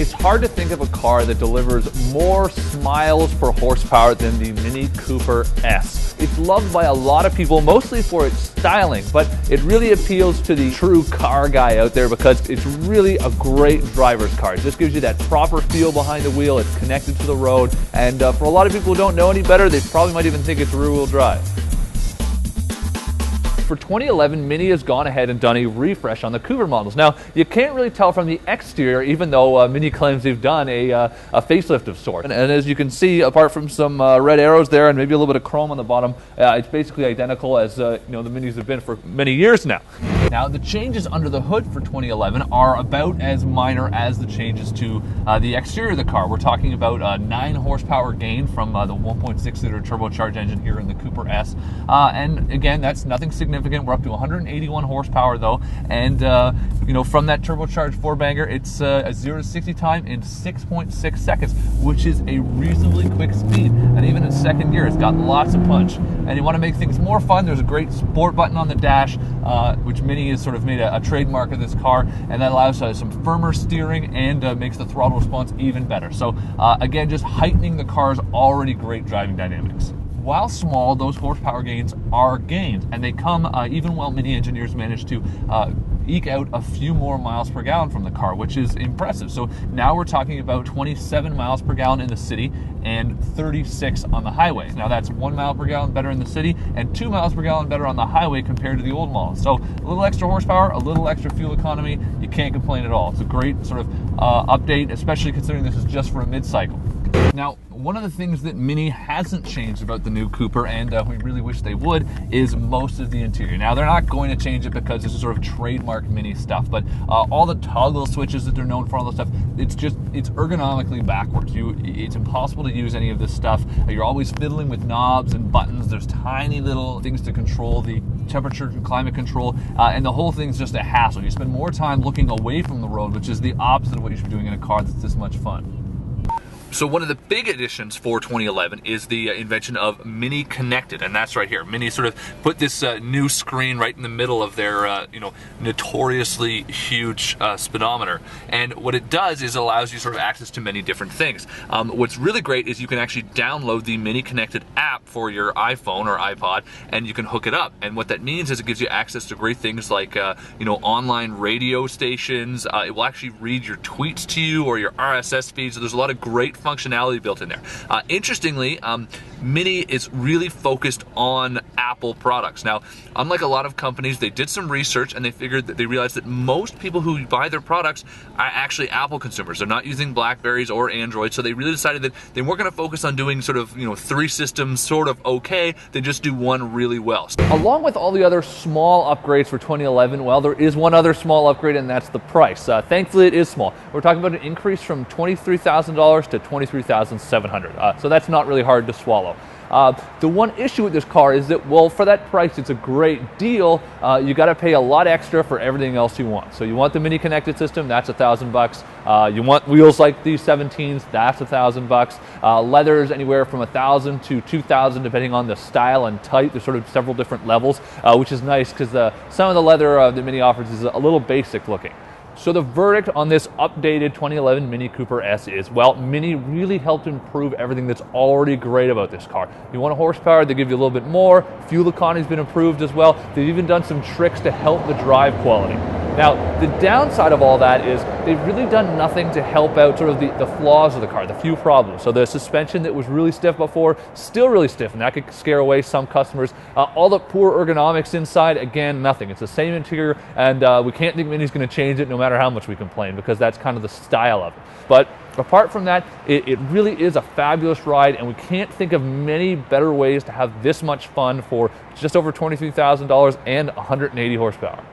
It's hard to think of a car that delivers more miles per horsepower than the Mini Cooper S. It's loved by a lot of people, mostly for its styling, but it really appeals to the true car guy out there because it's really a great driver's car. It just gives you that proper feel behind the wheel. It's connected to the road, and for a lot of people who don't know any better, they probably might even think it's rear-wheel drive. For 2011, Mini has gone ahead and done a refresh on the Cooper models. Now, you can't really tell from the exterior, even though Mini claims they've done a facelift of sorts. And as you can see, apart from some red arrows there and maybe a little bit of chrome on the bottom, it's basically identical as the Minis have been for many years now. Now, the changes under the hood for 2011 are about as minor as the changes to the exterior of the car. We're talking about a 9 horsepower gain from the 1.6-liter turbocharged engine here in the Cooper S. And again, that's nothing significant. We're up to 181 horsepower though, and from that turbocharged 4-banger, it's a 0 to 60 time in 6.6 seconds, which is a reasonably quick speed. And even in second gear, it's got lots of punch. And you want to make things more fun, there's a great sport button on the dash, which Mini has sort of made a trademark of this car, and that allows some firmer steering and makes the throttle response even better. So again, just heightening the car's already great driving dynamics. While small, those horsepower gains are gained, and they come even while Mini engineers managed to eke out a few more miles per gallon from the car, which is impressive. So now we're talking about 27 miles per gallon in the city and 36 on the highway. Now that's 1 mile per gallon better in the city and 2 miles per gallon better on the highway compared to the old models. So a little extra horsepower, a little extra fuel economy, you can't complain at all. It's a great sort of update, especially considering this is just for a mid-cycle. Now, one of the things that Mini hasn't changed about the new Cooper, and we really wish they would, is most of the interior. Now, they're not going to change it because this is sort of trademark Mini stuff, but all the toggle switches that they're known for, all this stuff, it's ergonomically backwards. It's impossible to use any of this stuff. You're always fiddling with knobs and buttons. There's tiny little things to control the temperature and climate control, and the whole thing's just a hassle. You spend more time looking away from the road, which is the opposite of what you should be doing in a car that's this much fun. So one of the big additions for 2011 is the invention of Mini Connected, and that's right here. Mini sort of put this new screen right in the middle of their notoriously huge speedometer, and what it does is allows you sort of access to many different things. What's really great is you can actually download the Mini Connected app for your iPhone or iPod, and you can hook it up. And what that means is it gives you access to great things like online radio stations. It will actually read your tweets to you or your RSS feeds. So there's a lot of great functionality built in there. Interestingly, Mini is really focused on Apple products. Now, unlike a lot of companies, they did some research and they realized that most people who buy their products are actually Apple consumers. They're not using Blackberries or Android, so they really decided that they weren't going to focus on doing sort of 3 systems sort of okay. They just do one really well. Along with all the other small upgrades for 2011, well, there is one other small upgrade, and that's the price. Thankfully, it is small. We're talking about an increase from $23,000 to $23,700. So that's not really hard to swallow. The one issue with this car is that, well, for that price, it's a great deal. You got to pay a lot extra for everything else you want. So you want the Mini Connected system, that's $1,000. You want wheels like these 17s, that's $1,000. Leathers anywhere from $1,000 to $2,000, depending on the style and type. There's sort of several different levels, which is nice because some of the leather that Mini offers is a little basic looking. So the verdict on this updated 2011 Mini Cooper S is, well, Mini really helped improve everything that's already great about this car. You want a horsepower, they give you a little bit more. Fuel economy's been improved as well. They've even done some tricks to help the drive quality. Now, the downside of all that is they've really done nothing to help out sort of the flaws of the car, the few problems. So the suspension that was really stiff before, still really stiff, and that could scare away some customers. All the poor ergonomics inside, again, nothing. It's the same interior, and we can't think Mini's going to change it no matter how much we complain, because that's kind of the style of it. But apart from that, it really is a fabulous ride, and we can't think of many better ways to have this much fun for just over $23,000 and 180 horsepower.